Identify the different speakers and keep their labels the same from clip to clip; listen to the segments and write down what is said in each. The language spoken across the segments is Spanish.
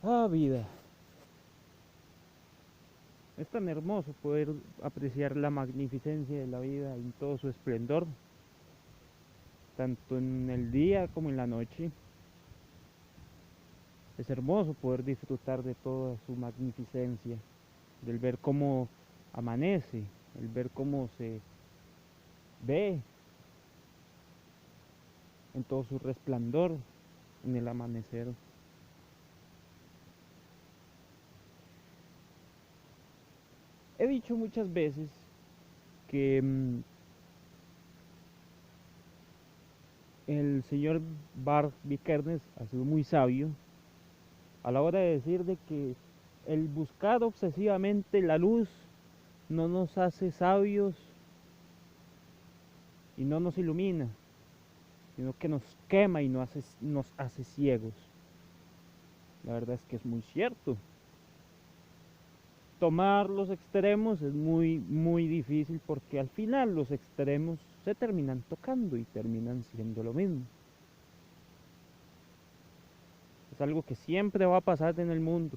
Speaker 1: Ah, vida. Es tan hermoso poder apreciar la magnificencia de la vida en todo su esplendor, tanto en el día como en la noche. Es hermoso poder disfrutar de toda su magnificencia, del ver cómo amanece, el ver cómo se ve en todo su resplandor en el amanecer. He dicho muchas veces que el señor Bart Vikernes ha sido muy sabio a la hora de decir de que el buscar obsesivamente la luz no nos hace sabios y no nos ilumina, sino que nos quema y nos hace ciegos. La verdad es que es muy cierto. Tomar los extremos es muy difícil porque al final los extremos se terminan tocando y terminan siendo lo mismo. Es algo que siempre va a pasar en el mundo.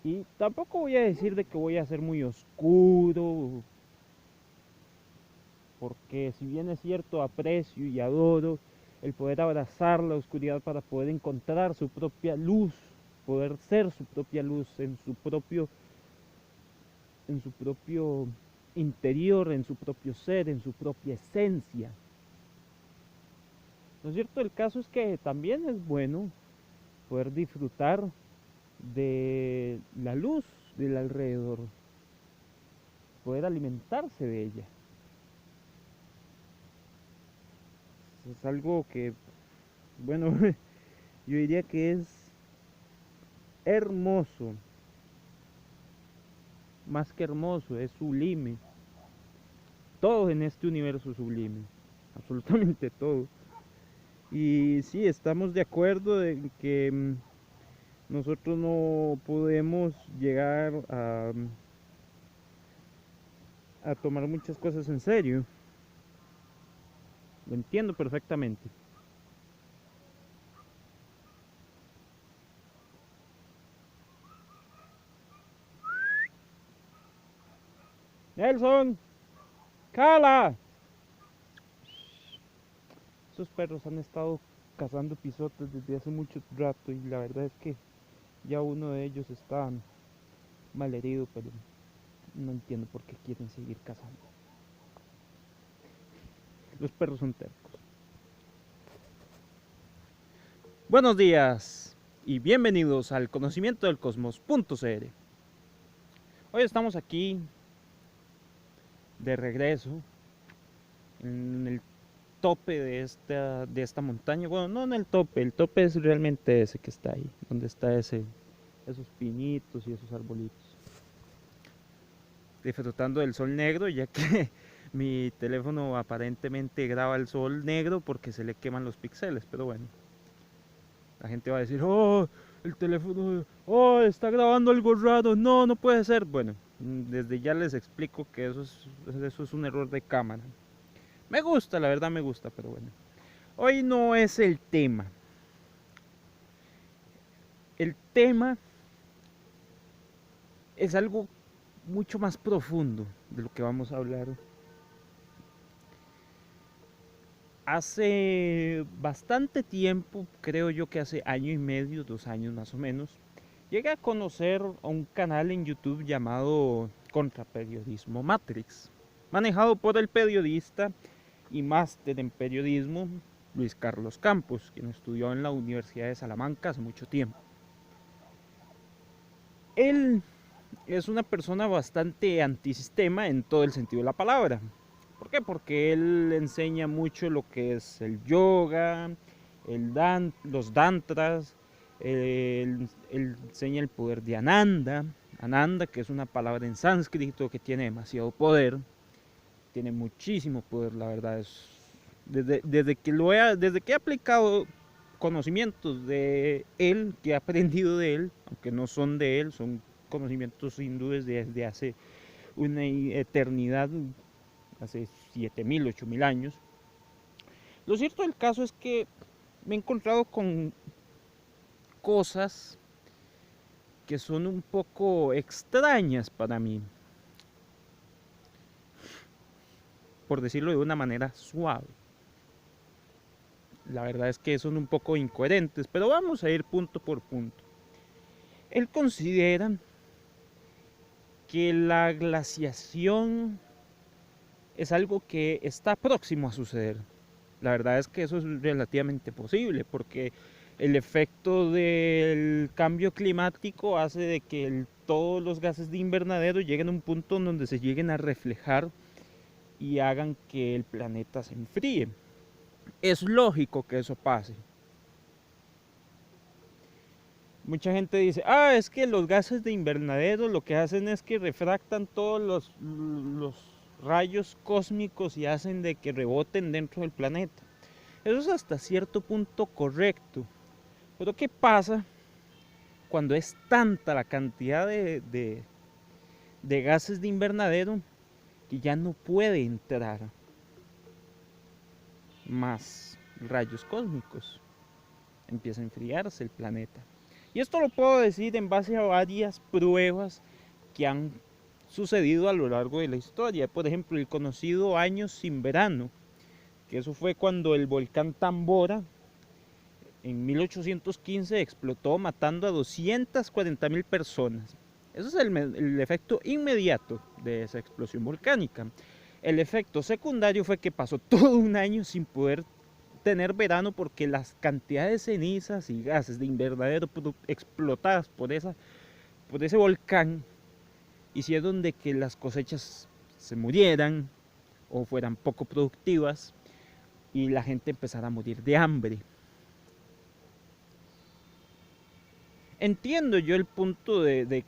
Speaker 1: Y tampoco voy a decir de que voy a ser muy oscuro, porque si bien es cierto, aprecio y adoro el poder abrazar la oscuridad para poder encontrar su propia luz, poder ser su propia luz en su propio interior, en su propio ser, en su propia esencia. Lo cierto del caso es que también es bueno poder disfrutar de la luz del alrededor, poder alimentarse de ella. Es algo que, bueno, yo diría que es hermoso, más que hermoso, es sublime. Todo en este universo es sublime, absolutamente todo. Y sí, estamos de acuerdo en que nosotros no podemos llegar a tomar muchas cosas en serio. Lo entiendo perfectamente. Nelson, Cala. Esos perros han estado cazando pisotes desde hace mucho rato y la verdad es que ya uno de ellos está malherido, pero no entiendo por qué quieren seguir cazando. Los perros son tercos. Buenos días y bienvenidos al conocimiento del cosmos.cl. Hoy estamos aquí de regreso en el tope de esta montaña. Bueno, no en el tope es realmente ese que está ahí, donde está esos pinitos y esos arbolitos. Disfrutando del sol negro, ya que mi teléfono aparentemente graba el sol negro porque se le queman los píxeles, pero bueno, la gente va a decir, oh, el teléfono, oh, está grabando algo raro, no, no puede ser. Bueno, desde ya les explico que eso es un error de cámara. Me gusta, la verdad me gusta, pero bueno. Hoy no es el tema. El tema es algo mucho más profundo de lo que vamos a hablar. Hace bastante tiempo, creo yo que hace año y medio, 2 años más o menos, llegué a conocer a un canal en YouTube llamado Contraperiodismo Matrix, manejado por el periodista y máster en periodismo Luis Carlos Campos, quien estudió en la Universidad de Salamanca hace mucho tiempo. Él es una persona bastante antisistema en todo el sentido de la palabra. ¿Por qué? Porque él enseña mucho lo que es el yoga, los dantras, él enseña el poder de Ananda, Ananda, que es una palabra en sánscrito que tiene demasiado poder, tiene muchísimo poder, la verdad. Desde que he aplicado conocimientos de él, que he aprendido de él, aunque no son de él, son conocimientos hindúes desde hace una eternidad, hace 7000, 8000 años. Lo cierto del caso es que me he encontrado con cosas que son un poco extrañas para mí, por decirlo de una manera suave. La verdad es que son un poco incoherentes, pero vamos a ir punto por punto. Él considera que la glaciación es algo que está próximo a suceder. La verdad es que eso es relativamente posible porque el efecto del cambio climático hace de que todos los gases de invernadero lleguen a un punto en donde se lleguen a reflejar y hagan que el planeta se enfríe. Es lógico que eso pase. Mucha gente dice, es que los gases de invernadero lo que hacen es que refractan todos los rayos cósmicos y hacen de que reboten dentro del planeta. Eso es hasta cierto punto correcto. Pero ¿qué pasa cuando es tanta la cantidad de gases de invernadero que ya no puede entrar más rayos cósmicos? Empieza a enfriarse el planeta. Y esto lo puedo decir en base a varias pruebas que han sucedido a lo largo de la historia. Por ejemplo, el conocido año sin verano, que eso fue cuando el volcán Tambora en 1815 explotó matando a 240.000 personas. Eso es el efecto inmediato de esa explosión volcánica. El efecto secundario fue que pasó todo un año sin poder tener verano porque las cantidades de cenizas y gases de invernadero explotadas por ese volcán hicieron de que las cosechas se murieran o fueran poco productivas y la gente empezara a morir de hambre. Entiendo yo el punto de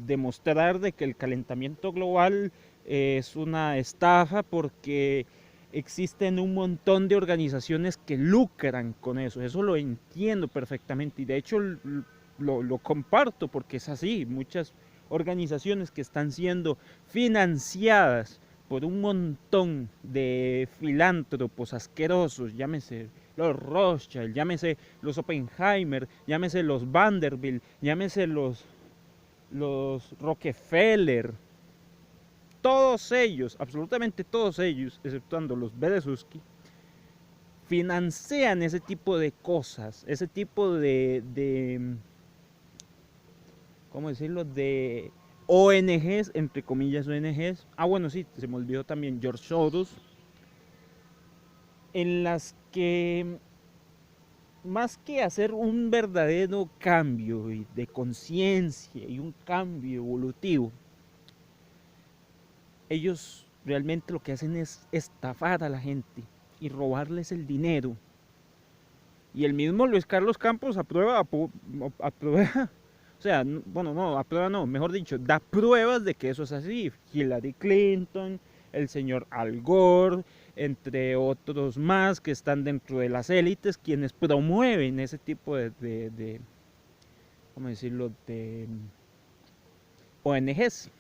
Speaker 1: demostrar de que el calentamiento global es una estafa porque existen un montón de organizaciones que lucran con eso lo entiendo perfectamente y de hecho lo comparto porque es así, muchas organizaciones que están siendo financiadas por un montón de filántropos asquerosos, llámese los Rothschild, llámese los Oppenheimer, llámese los Vanderbilt, llámese los Rockefeller, todos ellos, absolutamente todos ellos, exceptuando los Berezovsky, financian ese tipo de cosas, ese tipo ¿cómo decirlo? De ONGs, entre comillas ONGs. Bueno, sí, se me olvidó también George Soros, en las que más que hacer un verdadero cambio de conciencia y un cambio evolutivo, ellos realmente lo que hacen es estafar a la gente y robarles el dinero. Y el mismo Luis Carlos Campos aprueba, o sea, bueno, no, aprueba no, mejor dicho, da pruebas de que eso es así. Hillary Clinton, el señor Al Gore, entre otros más que están dentro de las élites, quienes promueven ese tipo de ¿cómo decirlo?, de ONGs.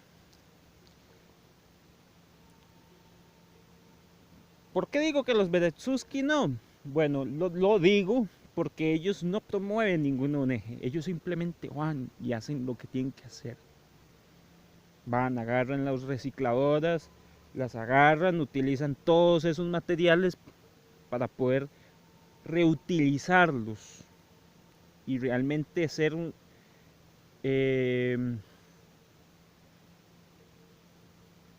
Speaker 1: ¿Por qué digo que los Berezovsky no? Bueno, lo digo porque ellos no promueven ninguna ONG, ellos simplemente van y hacen lo que tienen que hacer. Van, agarran las recicladoras, las agarran, utilizan todos esos materiales para poder reutilizarlos y realmente ser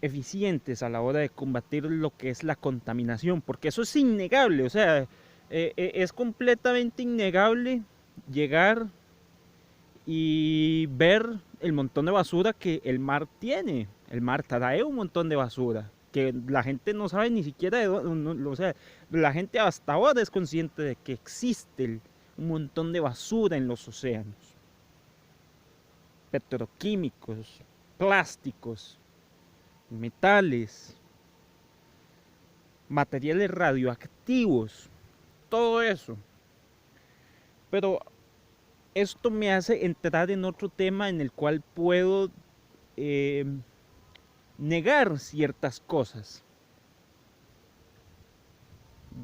Speaker 1: eficientes a la hora de combatir lo que es la contaminación, porque eso es innegable, o sea, es completamente innegable llegar y ver el montón de basura que el mar tiene. El mar trae un montón de basura que la gente no sabe ni siquiera de dónde, o sea, la gente hasta ahora es consciente de que existe un montón de basura en los océanos. Petroquímicos, plásticos, metales, materiales radioactivos, todo eso. Pero esto me hace entrar en otro tema en el cual puedo negar ciertas cosas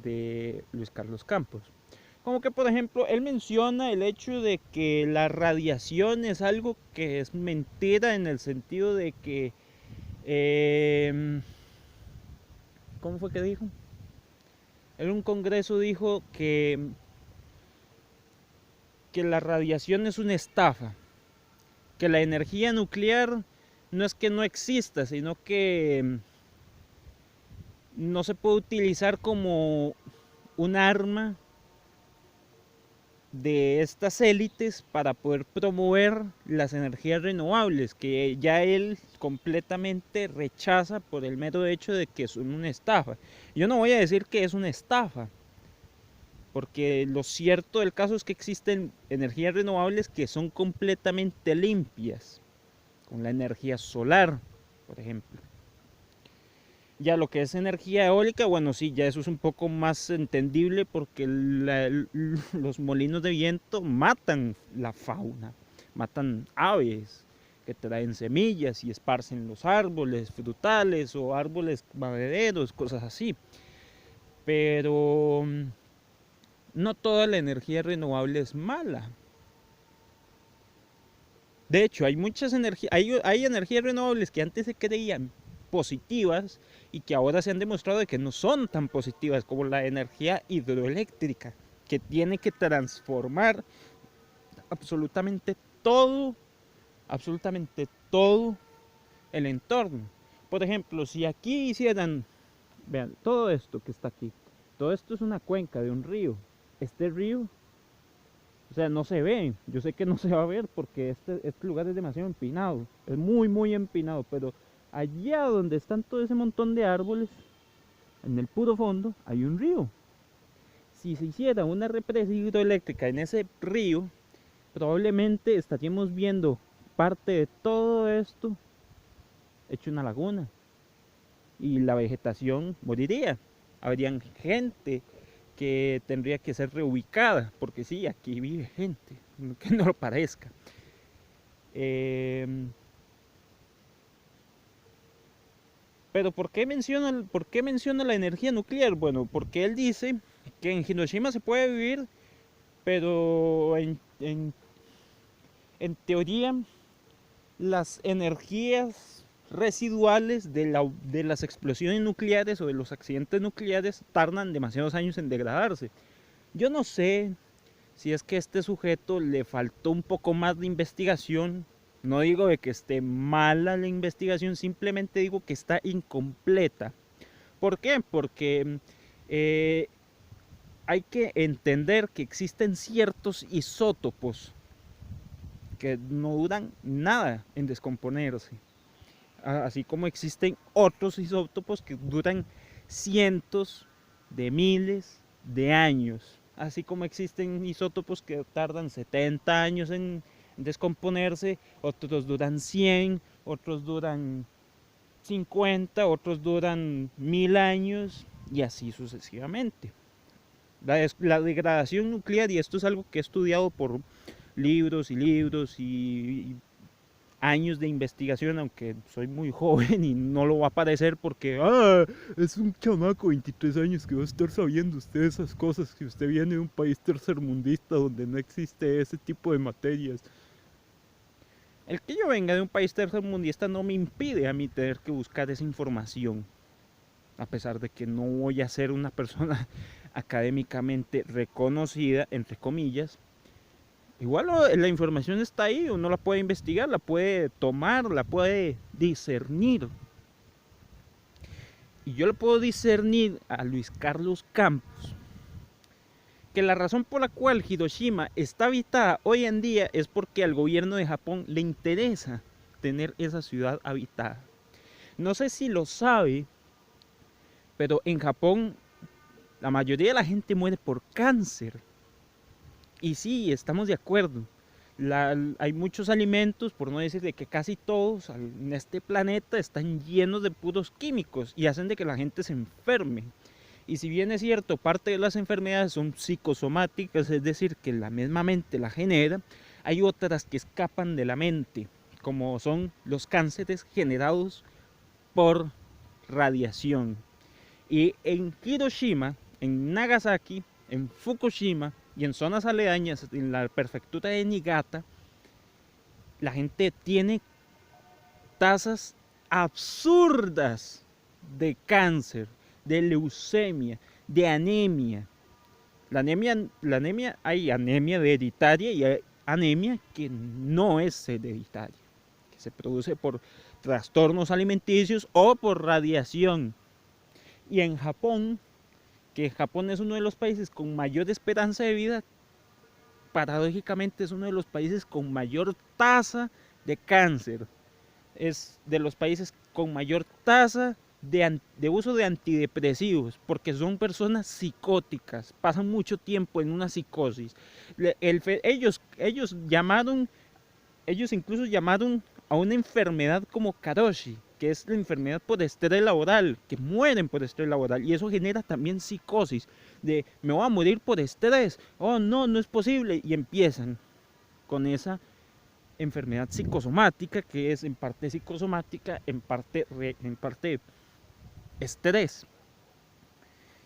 Speaker 1: de Luis Carlos Campos. Como que, por ejemplo, él menciona el hecho de que la radiación es algo que es mentira en el sentido de que... ¿Cómo fue que dijo? En un congreso dijo que la radiación es una estafa, que la energía nuclear no es que no exista, sino que no se puede utilizar como un arma de estas élites para poder promover las energías renovables, que ya él completamente rechaza por el mero hecho de que son una estafa. Yo no voy a decir que es una estafa, porque lo cierto del caso es que existen energías renovables que son completamente limpias, con la energía solar, por ejemplo. Ya lo que es energía eólica, bueno, sí, ya eso es un poco más entendible porque los molinos de viento matan la fauna, matan aves que traen semillas y esparcen los árboles frutales o árboles madereros, cosas así. Pero no toda la energía renovable es mala. De hecho, hay muchas energías, hay energías renovables que antes se creían positivas y que ahora se han demostrado de que no son tan positivas, como la energía hidroeléctrica, que tiene que transformar absolutamente absolutamente todo el entorno. Por ejemplo, si aquí hicieran, vean, todo esto que está aquí, todo esto es una cuenca de un río. Este río, o sea, no se ve. Yo sé que no se va a ver porque este lugar es demasiado empinado. Es muy, muy empinado. Pero allá donde están todo ese montón de árboles, en el puro fondo, hay un río. Si se hiciera una represa hidroeléctrica en ese río, probablemente estaríamos viendo parte de todo esto hecho una laguna. Y la vegetación moriría. Habrían gente que tendría que ser reubicada, porque sí, aquí vive gente, que no lo parezca. Pero ¿por qué menciona la energía nuclear? Bueno, porque él dice que en Hiroshima se puede vivir, pero en teoría las energías residuales de las explosiones nucleares o de los accidentes nucleares tardan demasiados años en degradarse. Yo no sé si es que a este sujeto le faltó un poco más de investigación. No digo de que esté mala la investigación, simplemente digo que está incompleta. ¿Por qué? Porque hay que entender que existen ciertos isótopos que no duran nada en descomponerse. Así como existen otros isótopos que duran cientos de miles de años. Así como existen isótopos que tardan 70 años en descomponerse, otros duran 100, otros duran 50, otros duran 1000 años y así sucesivamente. La degradación nuclear, y esto es algo que he estudiado por libros y libros y años de investigación, aunque soy muy joven y no lo va a parecer porque es un chamaco de 23 años que va a estar sabiendo usted esas cosas, que usted viene de un país tercermundista donde no existe ese tipo de materias. El que yo venga de un país tercermundista no me impide a mí tener que buscar esa información, a pesar de que no voy a ser una persona académicamente reconocida, entre comillas. Igual la información está ahí, uno la puede investigar, la puede tomar, la puede discernir. Y yo le puedo discernir a Luis Carlos Campos que la razón por la cual Hiroshima está habitada hoy en día es porque al gobierno de Japón le interesa tener esa ciudad habitada. No sé si lo sabe, pero en Japón la mayoría de la gente muere por cáncer. Y sí, estamos de acuerdo. Hay muchos alimentos, por no decir de que casi todos en este planeta están llenos de puros químicos y hacen de que la gente se enferme. Y si bien es cierto, parte de las enfermedades son psicosomáticas, es decir, que la misma mente la genera, hay otras que escapan de la mente, como son los cánceres generados por radiación. Y en Hiroshima, en Nagasaki, en Fukushima, y en zonas aledañas, en la prefectura de Niigata, la gente tiene tasas absurdas de cáncer, de leucemia, de anemia. Hay anemia hereditaria y hay anemia que no es hereditaria, que se produce por trastornos alimenticios o por radiación. Y en Japón, que Japón es uno de los países con mayor esperanza de vida, paradójicamente es uno de los países con mayor tasa de cáncer. Es de los países con mayor tasa de uso de antidepresivos, porque son personas psicóticas, pasan mucho tiempo en una psicosis. Ellos incluso llamaron a una enfermedad como karoshi, que es la enfermedad por estrés laboral, que mueren por estrés laboral, y eso genera también psicosis, de me voy a morir por estrés, oh no, no es posible, y empiezan con esa enfermedad psicosomática, que es en parte psicosomática, en parte estrés,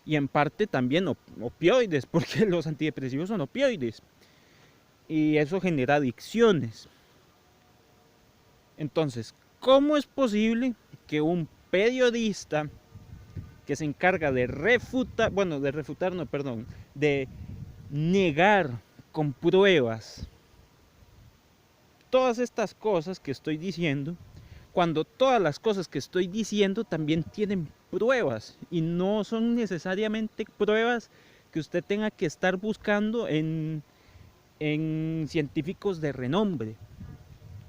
Speaker 1: y en parte también opioides, porque los antidepresivos son opioides, y eso genera adicciones. Entonces, ¿cómo es posible que un periodista que se encarga de de negar con pruebas todas estas cosas que estoy diciendo, cuando todas las cosas que estoy diciendo también tienen pruebas y no son necesariamente pruebas que usted tenga que estar buscando en científicos de renombre?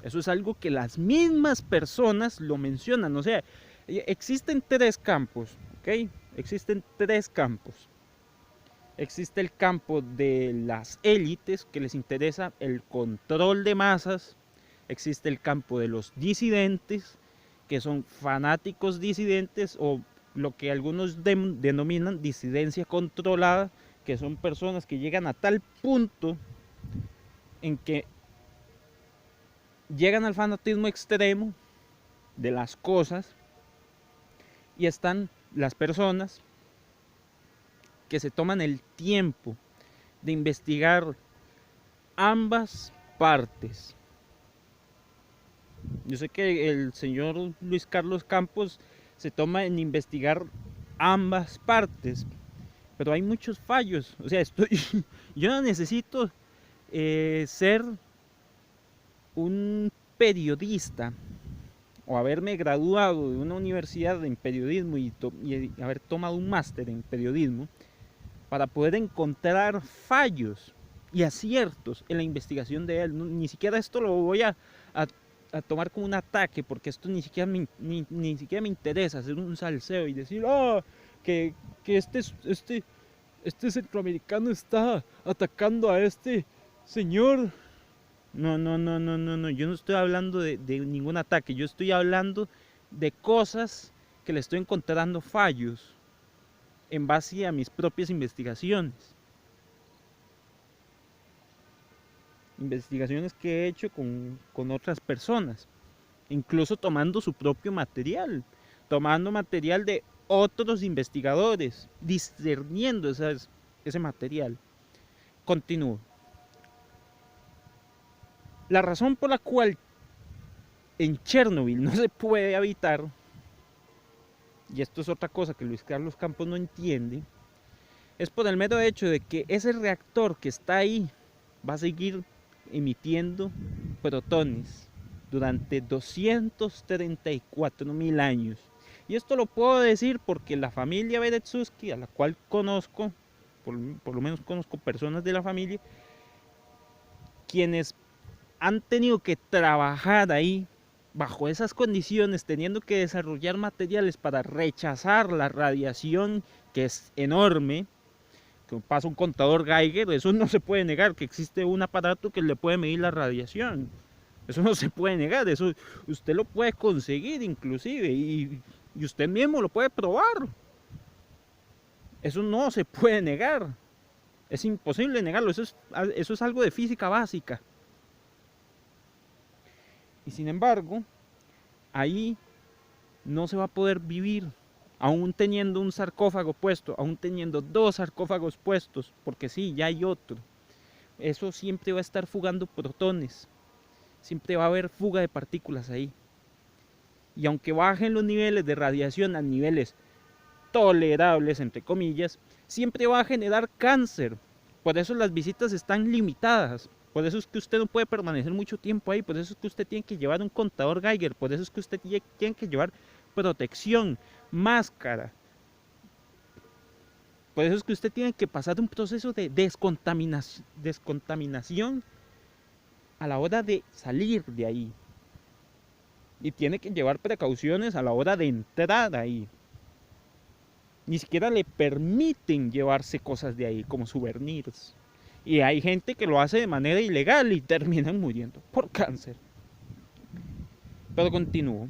Speaker 1: Eso es algo que las mismas personas lo mencionan. O sea, existen tres campos, ¿ok? Existen tres campos. Existe el campo de las élites, que les interesa el control de masas. Existe el campo de los disidentes, que son fanáticos disidentes, o lo que algunos denominan disidencia controlada, que son personas que llegan a tal punto en que llegan al fanatismo extremo de las cosas, y están las personas que se toman el tiempo de investigar ambas partes. Yo sé que el señor Luis Carlos Campos se toma en investigar ambas partes, pero hay muchos fallos. O sea, yo no necesito ser un periodista o haberme graduado de una universidad en periodismo y haber tomado un máster en periodismo para poder encontrar fallos y aciertos en la investigación de él. Ni siquiera esto lo voy a tomar como un ataque, porque esto ni siquiera me interesa hacer un salseo y decir, oh, que este centroamericano está atacando a este señor. No, yo no estoy hablando de ningún ataque, yo estoy hablando de cosas que le estoy encontrando fallos en base a mis propias investigaciones. Investigaciones que he hecho con otras personas, incluso tomando su propio material, tomando material de otros investigadores, discerniendo ese material. Continúo. La razón por la cual en Chernobyl no se puede habitar, y esto es otra cosa que Luis Carlos Campos no entiende, es por el mero hecho de que ese reactor que está ahí va a seguir emitiendo protones durante 234.000 años. Y esto lo puedo decir porque la familia Beretsuski, a la cual conozco, por lo menos conozco personas de la familia, quienes han tenido que trabajar ahí bajo esas condiciones, teniendo que desarrollar materiales para rechazar la radiación, que es enorme, que pasa un contador Geiger. Eso no se puede negar, que existe un aparato que le puede medir la radiación. Eso no se puede negar, eso usted lo puede conseguir inclusive, y usted mismo lo puede probar. Eso no se puede negar, es imposible negarlo, eso es algo de física básica. Y sin embargo, ahí no se va a poder vivir, aún teniendo un sarcófago puesto, aún teniendo dos sarcófagos puestos, porque sí, ya hay otro. eso siempre va a estar fugando protones, siempre va a haber fuga de partículas ahí. Y aunque bajen los niveles de radiación a niveles tolerables, entre comillas, siempre va a generar cáncer. Por eso las visitas están limitadas. Por eso es que usted no puede permanecer mucho tiempo ahí. Por eso es que usted tiene que llevar un contador Geiger. Por eso es que usted tiene que llevar protección, máscara. Por eso es que usted tiene que pasar un proceso de descontaminación a la hora de salir de ahí. Y tiene que llevar precauciones a la hora de entrar ahí. Ni siquiera le permiten llevarse cosas de ahí como souvenirs. Y hay gente que lo hace de manera ilegal y terminan muriendo por cáncer. Pero continúo.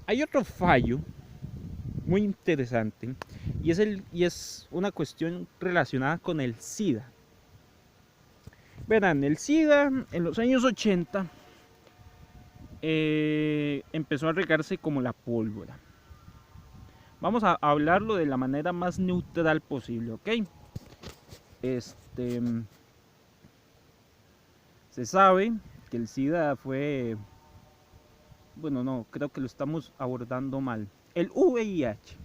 Speaker 1: Hay otro fallo muy interesante y es una cuestión relacionada con el SIDA. Verán, el SIDA en los años 80 empezó a regarse como la pólvora. Vamos a hablarlo de la manera más neutral posible, ¿ok? Se sabe que el SIDA fue... Bueno, no, creo que lo estamos abordando mal. El VIH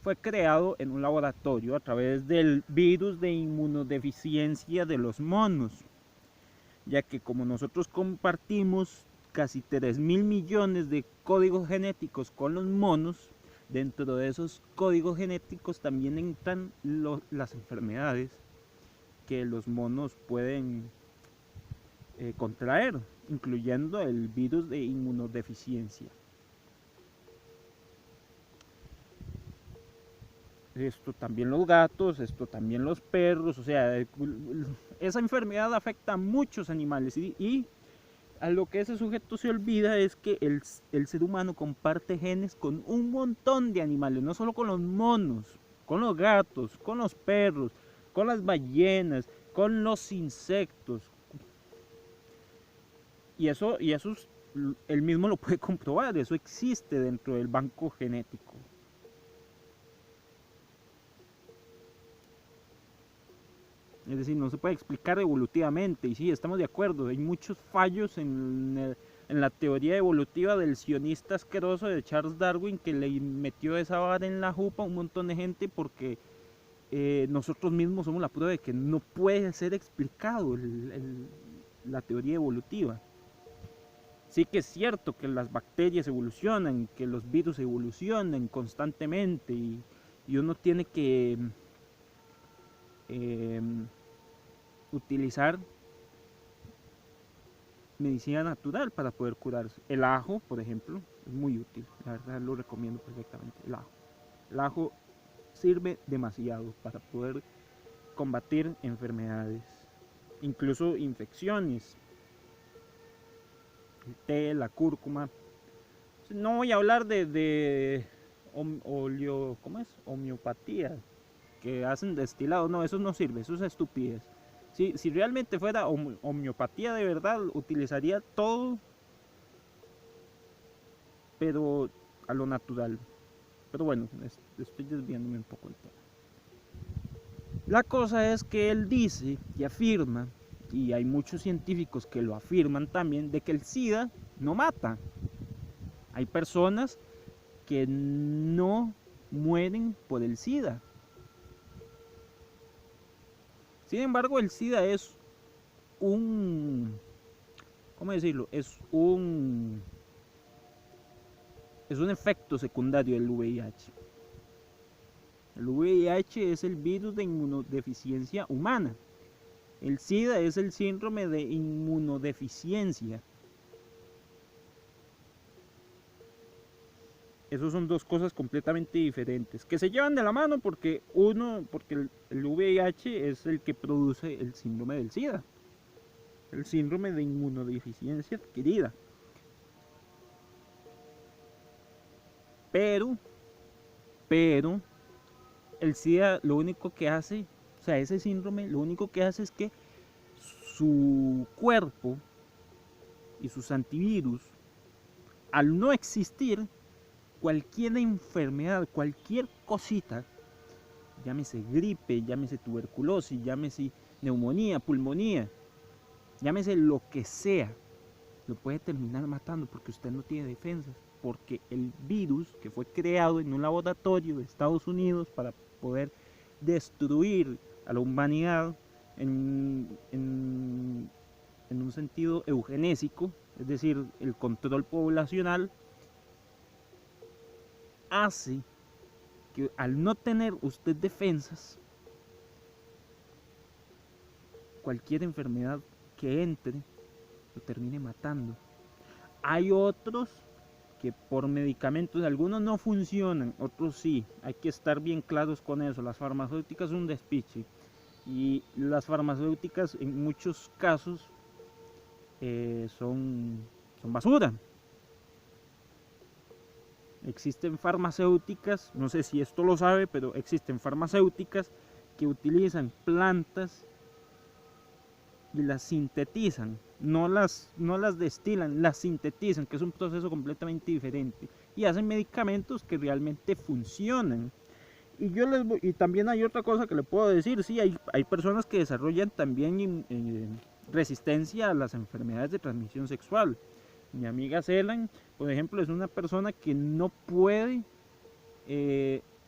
Speaker 1: fue creado en un laboratorio a través del virus de inmunodeficiencia de los monos, ya que como nosotros compartimos casi 3.000 millones de códigos genéticos con los monos, dentro de esos códigos genéticos también entran las enfermedades que los monos pueden contraer, incluyendo el virus de inmunodeficiencia. Esto también los gatos, esto también los perros, o sea, esa enfermedad afecta a muchos animales y a lo que ese sujeto se olvida es que el ser humano comparte genes con un montón de animales, no solo con los monos, con los gatos, con los perros, con las ballenas, con los insectos. Y eso él mismo lo puede comprobar, eso existe dentro del banco genético. Es decir, no se puede explicar evolutivamente. Y sí, estamos de acuerdo. Hay muchos fallos en la teoría evolutiva del sionista asqueroso de Charles Darwin, que le metió esa vara en la jupa a un montón de gente porque nosotros mismos somos la prueba de que no puede ser explicado la teoría evolutiva. Sí que es cierto que las bacterias evolucionan, que los virus evolucionan constantemente y uno tiene que... utilizar medicina natural para poder curarse. El ajo, por ejemplo, es muy útil, la verdad lo recomiendo perfectamente. El ajo sirve demasiado para poder combatir enfermedades, incluso infecciones. El té, la cúrcuma. No voy a hablar de ¿cómo es? Homeopatía, que hacen destilado, no, eso no sirve, eso es estupidez. Si realmente fuera homeopatía de verdad, utilizaría todo, pero a lo natural. Pero bueno, estoy desviándome un poco del tema. La cosa es que él dice y afirma, y hay muchos científicos que lo afirman también, de que el SIDA no mata. Hay personas que no mueren por el SIDA. Sin embargo, el SIDA es ¿cómo decirlo? Es un efecto secundario del VIH. El VIH es el virus de inmunodeficiencia humana. El SIDA es el síndrome de inmunodeficiencia. Esas son dos cosas completamente diferentes, que se llevan de la mano porque el VIH es el que produce el síndrome del SIDA, el síndrome de inmunodeficiencia adquirida. Pero el SIDA lo único que hace, o sea, ese síndrome lo único que hace es que su cuerpo y sus antivirus, al no existir, cualquier enfermedad, cualquier cosita llámese gripe, llámese tuberculosis, llámese neumonía, pulmonía, llámese lo que sea, lo puede terminar matando porque usted no tiene defensas, porque el virus que fue creado en un laboratorio de Estados Unidos para poder destruir a la humanidad en un sentido eugenésico, es decir, el control poblacional, hace que al no tener usted defensas, cualquier enfermedad que entre lo termine matando. Hay otros que por medicamentos, algunos no funcionan, otros sí, hay que estar bien claros con eso. Las farmacéuticas son un despiche, y las farmacéuticas en muchos casos son basura. Existen farmacéuticas, no sé si esto lo sabe, pero existen farmacéuticas que utilizan plantas y las sintetizan, no las destilan, las sintetizan, que es un proceso completamente diferente, y hacen medicamentos que realmente funcionan. Y también hay otra cosa que le puedo decir, sí, hay personas que desarrollan también resistencia a las enfermedades de transmisión sexual. Mi amiga Celan, por ejemplo, es una persona que no puede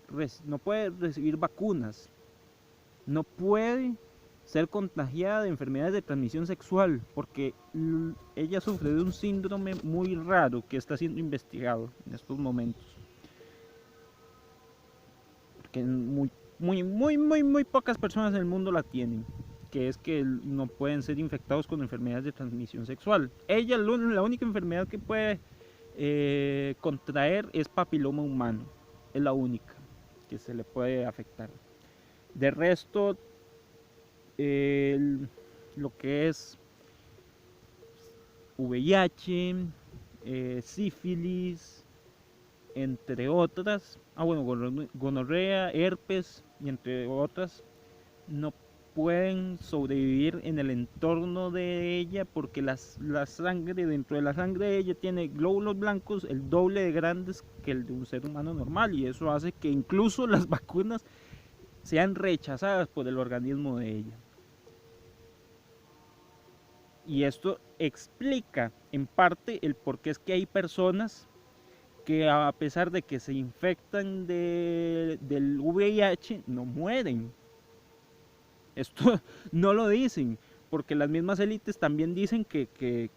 Speaker 1: recibir vacunas, no puede ser contagiada de enfermedades de transmisión sexual, porque ella sufre de un síndrome muy raro que está siendo investigado en estos momentos, que muy pocas personas en el mundo la tienen, que es que no pueden ser infectados con enfermedades de transmisión sexual. Ella, la única enfermedad que puede contraer es papiloma humano, es la única que se le puede afectar. De resto, lo que es VIH, sífilis, entre otras, gonorrea, herpes y entre otras, no pueden sobrevivir en el entorno de ella, porque la sangre, dentro de la sangre de ella tiene glóbulos blancos el doble de grandes que el de un ser humano normal, y eso hace que incluso las vacunas sean rechazadas por el organismo de ella. Y esto explica en parte el por qué es que hay personas que, a pesar de que se infectan del VIH, no mueren. Esto no lo dicen, porque las mismas élites también dicen que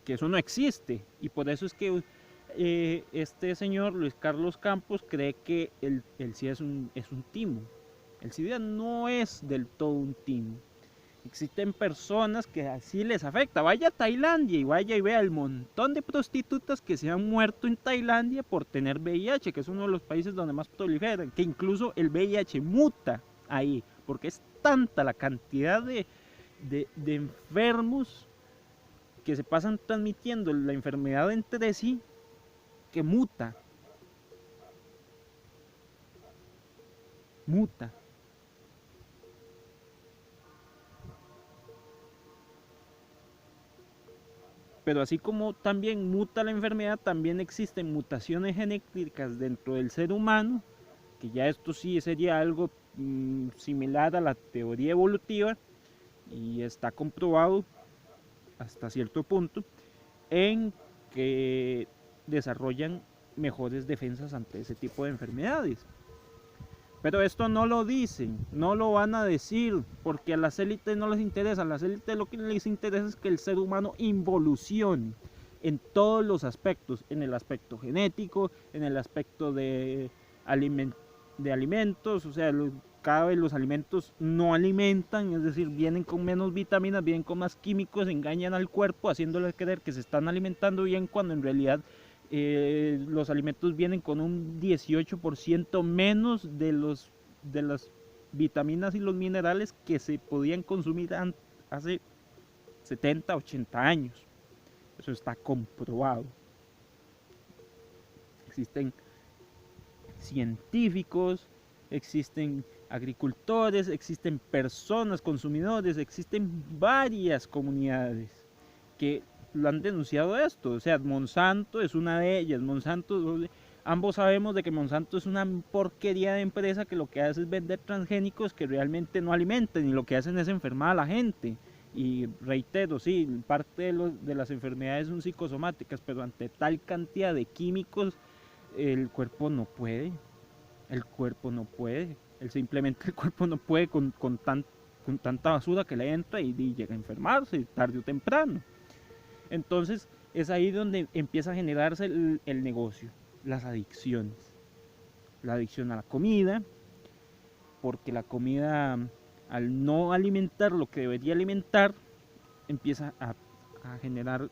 Speaker 1: eso no existe. Y por eso es que este señor Luis Carlos Campos cree que el SIDA es un timo. El SIDA no es del todo un timo. Existen personas que así les afecta. Vaya a Tailandia y vaya y vea el montón de prostitutas que se han muerto en Tailandia por tener VIH, que es uno de los países donde más proliferan, que incluso el VIH muta ahí, porque es tanta la cantidad de enfermos que se pasan transmitiendo la enfermedad entre sí, que muta. Pero así como también muta la enfermedad, también existen mutaciones genéticas dentro del ser humano, que ya esto sí sería algo similar a la teoría evolutiva, y está comprobado hasta cierto punto en que desarrollan mejores defensas ante ese tipo de enfermedades. Pero esto no lo dicen, no lo van a decir, porque a las élites no les interesa. A las élites lo que les interesa es que el ser humano involucione en todos los aspectos, en el aspecto genético, en el aspecto de alimentos, o sea, cada vez los alimentos no alimentan, es decir, vienen con menos vitaminas, vienen con más químicos, engañan al cuerpo haciéndole creer que se están alimentando bien, cuando en realidad los alimentos vienen con un 18% menos de las vitaminas y los minerales que se podían consumir hace 70, 80 años. Eso está comprobado. Existen científicos, existen agricultores, existen personas, consumidores, existen varias comunidades que lo han denunciado esto. O sea, Monsanto es una de ellas. Monsanto Ambos sabemos de que Monsanto es una porquería de empresa que lo que hace es vender transgénicos que realmente no alimentan y lo que hacen es enfermar a la gente. Y reitero, sí, parte de las enfermedades son psicosomáticas, pero ante tal cantidad de químicos, el cuerpo no puede. El cuerpo no puede. Simplemente el cuerpo no puede con tanta basura que le entra y llega a enfermarse tarde o temprano. Entonces es ahí donde empieza a generarse el negocio, las adicciones. La adicción a la comida, porque la comida, al no alimentar lo que debería alimentar, empieza a generar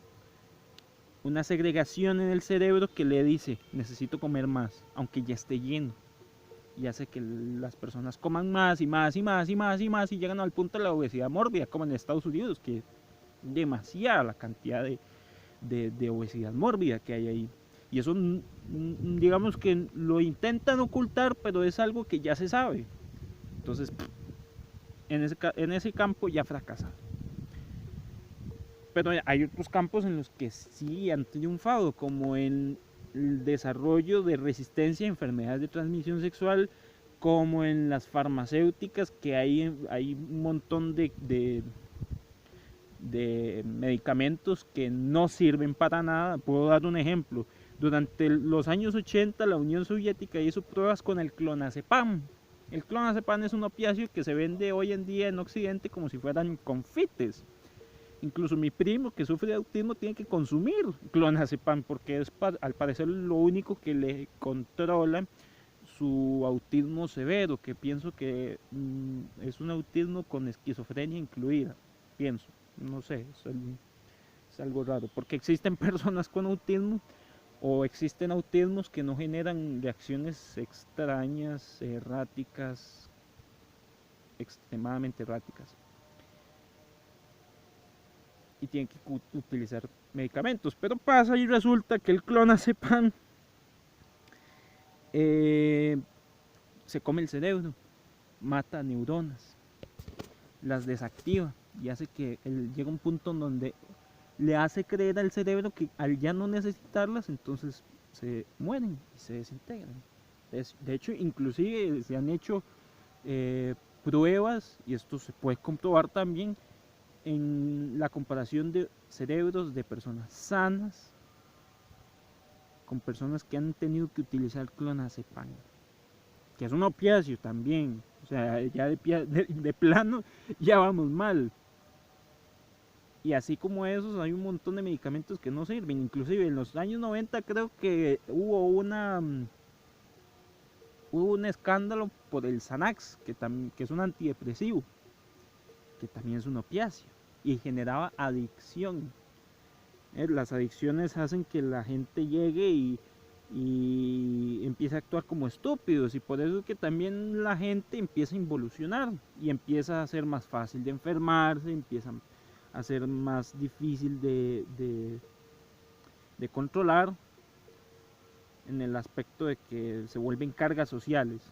Speaker 1: una segregación en el cerebro que le dice, necesito comer más, aunque ya esté lleno. Y hace que las personas coman más y más y más y más y más y llegan al punto de la obesidad mórbida, como en Estados Unidos, que es demasiada la cantidad de obesidad mórbida que hay ahí. Y eso, digamos que lo intentan ocultar, pero es algo que ya se sabe. Entonces, en ese campo ya fracasaron. Pero hay otros campos en los que sí han triunfado, como en el desarrollo de resistencia a enfermedades de transmisión sexual, como en las farmacéuticas, que hay un montón de medicamentos que no sirven para nada. Puedo dar un ejemplo. Durante los años 80 la Unión Soviética hizo pruebas con el clonazepam. El clonazepam es un opiáceo que se vende hoy en día en Occidente como si fueran confites. Incluso mi primo que sufre de autismo tiene que consumir clonazepam porque es al parecer lo único que le controla su autismo severo, que pienso que es un autismo con esquizofrenia incluida, pienso, no sé, es algo raro, porque existen personas con autismo o existen autismos que no generan reacciones extrañas, erráticas, extremadamente erráticas. Y tienen que utilizar medicamentos, pero pasa y resulta que el clonazepam se come el cerebro, mata neuronas, las desactiva y hace que llega un punto en donde le hace creer al cerebro que al ya no necesitarlas, entonces se mueren y se desintegran. De hecho, inclusive se han hecho pruebas, y esto se puede comprobar también, en la comparación de cerebros de personas sanas con personas que han tenido que utilizar clonazepam, que es un opiáceo también, o sea, ya de plano ya vamos mal. Y así como esos, hay un montón de medicamentos que no sirven. Inclusive en los años 90 creo que hubo un escándalo por el Xanax, que es un antidepresivo, que también es un opiáceo y generaba adicción. Las adicciones hacen que la gente llegue y empiece a actuar como estúpidos, y por eso es que también la gente empieza a involucionar y empieza a ser más fácil de enfermarse, empieza a ser más difícil de controlar, en el aspecto de que se vuelven cargas sociales,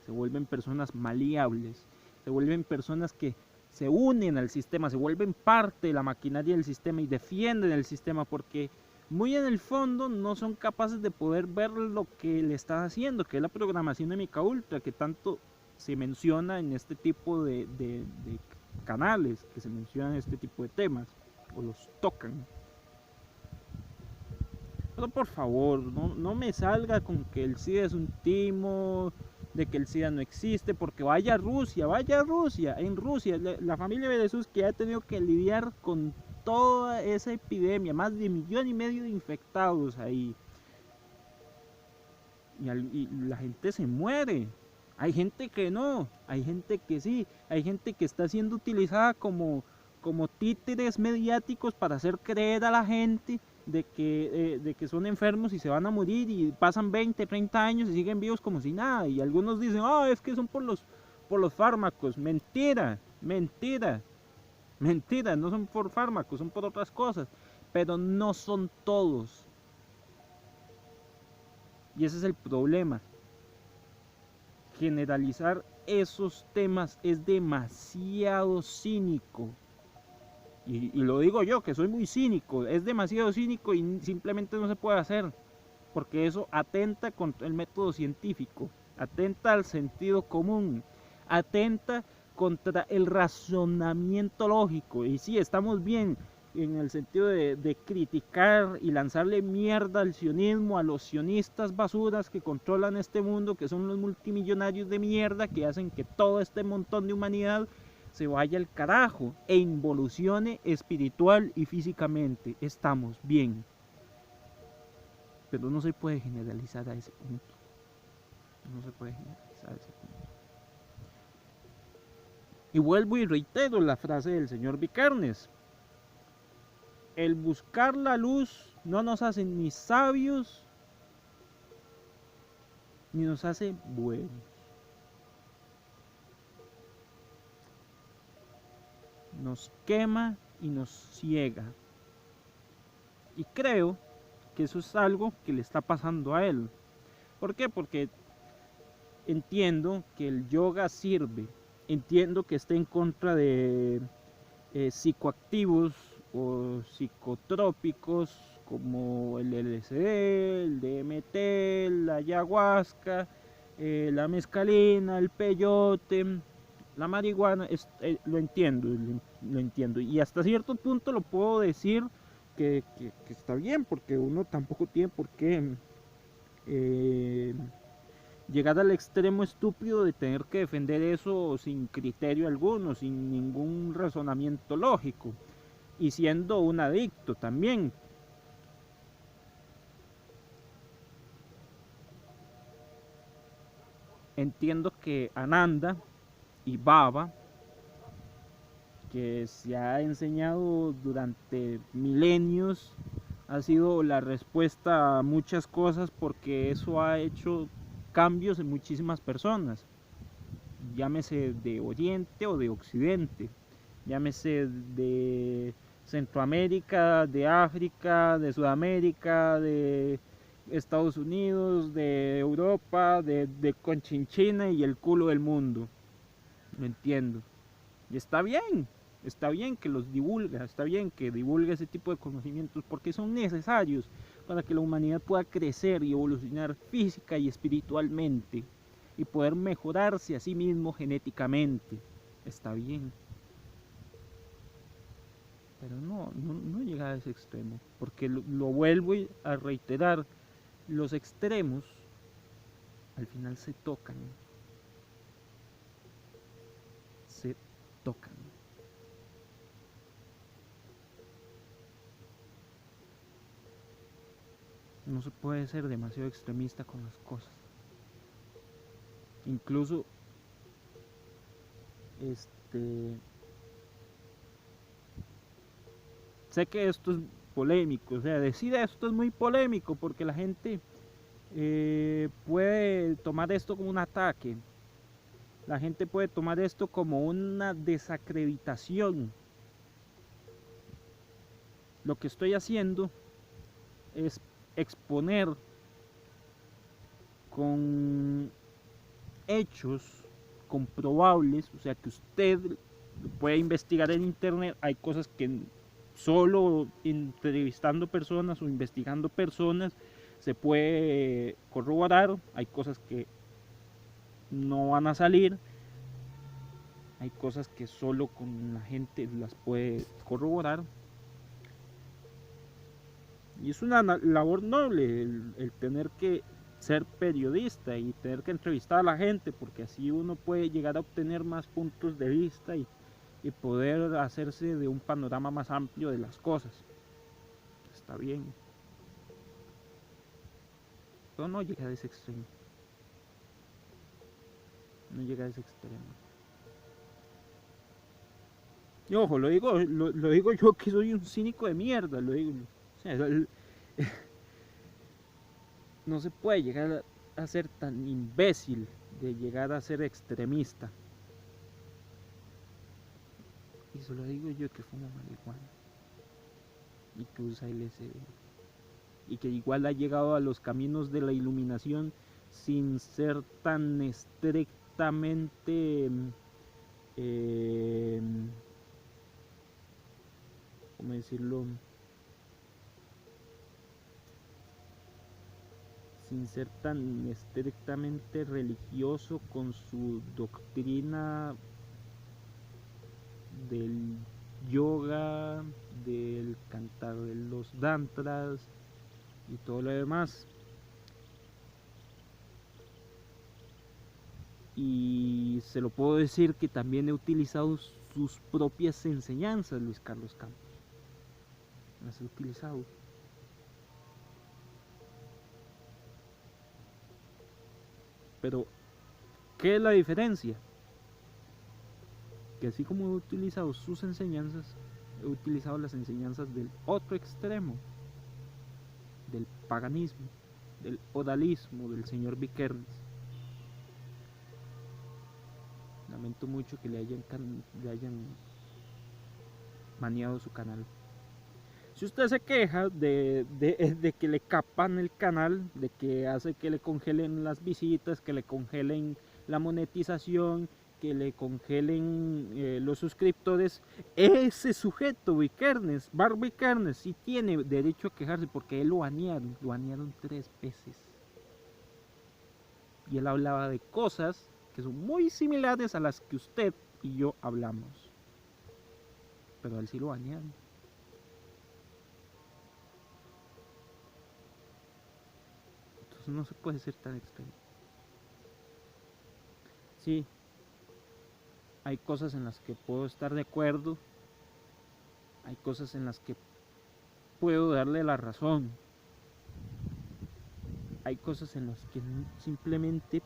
Speaker 1: se vuelven personas maleables, se vuelven personas que se unen al sistema, se vuelven parte de la maquinaria del sistema y defienden el sistema, porque muy en el fondo no son capaces de poder ver lo que le están haciendo, que es la programación de MKUltra, que tanto se menciona en este tipo de canales, que se mencionan este tipo de temas, o los tocan. Pero por favor, no me salga con que el SIDA es un timo, de que el SIDA no existe, porque vaya a Rusia, en Rusia, la familia de Jesús que ha tenido que lidiar con toda esa epidemia, más de 1,5 millones de infectados ahí, y la gente se muere. Hay gente que no, hay gente que sí, hay gente que está siendo utilizada como títeres mediáticos para hacer creer a la gente de que son enfermos y se van a morir, y pasan 20, 30 años y siguen vivos como si nada. Y algunos dicen, es que son por los fármacos. Mentira, mentira, mentira, no son por fármacos, son por otras cosas. Pero no son todos. Y ese es el problema. Generalizar esos temas es demasiado cínico. Y lo digo yo, que soy muy cínico, es demasiado cínico y simplemente no se puede hacer. porque eso atenta contra el método científico, atenta al sentido común, atenta contra el razonamiento lógico. Y sí, estamos bien en el sentido de criticar y lanzarle mierda al sionismo, a los sionistas basuras que controlan este mundo, que son los multimillonarios de mierda que hacen que todo este montón de humanidad se vaya al carajo e involucione espiritual y físicamente. Estamos bien, pero no se puede generalizar a ese punto. No se puede generalizar a ese punto. Y vuelvo y reitero la frase del señor Vikernes: el buscar la luz no nos hace ni sabios ni nos hace buenos. Nos quema y nos ciega. Y creo que eso es algo que le está pasando a él. ¿Por qué? Porque entiendo que el yoga sirve, entiendo que está en contra de psicoactivos o psicotrópicos como el LSD, el DMT, la ayahuasca, la mescalina, el peyote, la marihuana. Lo entiendo, lo entiendo, y hasta cierto punto lo puedo decir que está bien, porque uno tampoco tiene por qué eh, llegar al extremo estúpido de tener que defender eso sin criterio alguno, sin ningún razonamiento lógico, y siendo un adicto también. Entiendo que Ananda y Baba, que se ha enseñado durante milenios, ha sido la respuesta a muchas cosas, porque eso ha hecho cambios en muchísimas personas, llámese de Oriente o de Occidente, llámese de Centroamérica, de África, de Sudamérica, de Estados Unidos, de Europa, de Conchinchina y el culo del mundo. Lo entiendo. Y está bien que los divulga, está bien que divulgue ese tipo de conocimientos, porque son necesarios para que la humanidad pueda crecer y evolucionar física y espiritualmente y poder mejorarse a sí mismo genéticamente. Está bien, pero no llega a ese extremo, porque lo vuelvo a reiterar: los extremos al final se tocan. No se puede ser demasiado extremista con las cosas. Incluso, sé que esto es polémico, o sea, decir esto es muy polémico, porque la gente puede tomar esto como un ataque, la gente puede tomar esto como una desacreditación. Lo que estoy haciendo es exponer con hechos comprobables, o sea, que usted puede investigar en internet. Hay cosas que solo entrevistando personas o investigando personas se puede corroborar, hay cosas que no van a salir, hay cosas que solo con la gente las puede corroborar. Y es una labor noble el tener que ser periodista y tener que entrevistar a la gente, porque así uno puede llegar a obtener más puntos de vista y poder hacerse de un panorama más amplio de las cosas. Está bien, pero no llega a ese extremo. No llega a ese extremo. Y ojo, lo digo yo, que soy un cínico de mierda, lo digo. O sea, no se puede llegar a ser tan imbécil de llegar a ser extremista. Y eso lo digo yo, que fumo marihuana y que usa LSD y que igual ha llegado a los caminos de la iluminación sin ser tan estrictamente eh, ¿cómo decirlo? sin ser tan estrictamente religioso con su doctrina del yoga, del cantar de los tantras y todo lo demás. Y se lo puedo decir que también he utilizado sus propias enseñanzas, Luis Carlos Campos. Las he utilizado. Pero, ¿qué es la diferencia? Que así como he utilizado sus enseñanzas, he utilizado las enseñanzas del otro extremo, del paganismo, del odalismo del señor Vikernes. Lamento mucho que le hayan maniado su canal. Si usted se queja de que le capan el canal, de que hace que le congelen las visitas, que le congelen la monetización, que le congelen los suscriptores, ese sujeto, Vikernes, Barbie Vikernes, sí tiene derecho a quejarse porque él lo banearon 3 veces. Y él hablaba de cosas que son muy similares a las que usted y yo hablamos. Pero a él sí lo banearon. Entonces no se puede ser tan extremo. Sí, hay cosas en las que puedo estar de acuerdo, hay cosas en las que puedo darle la razón, hay cosas en las que simplemente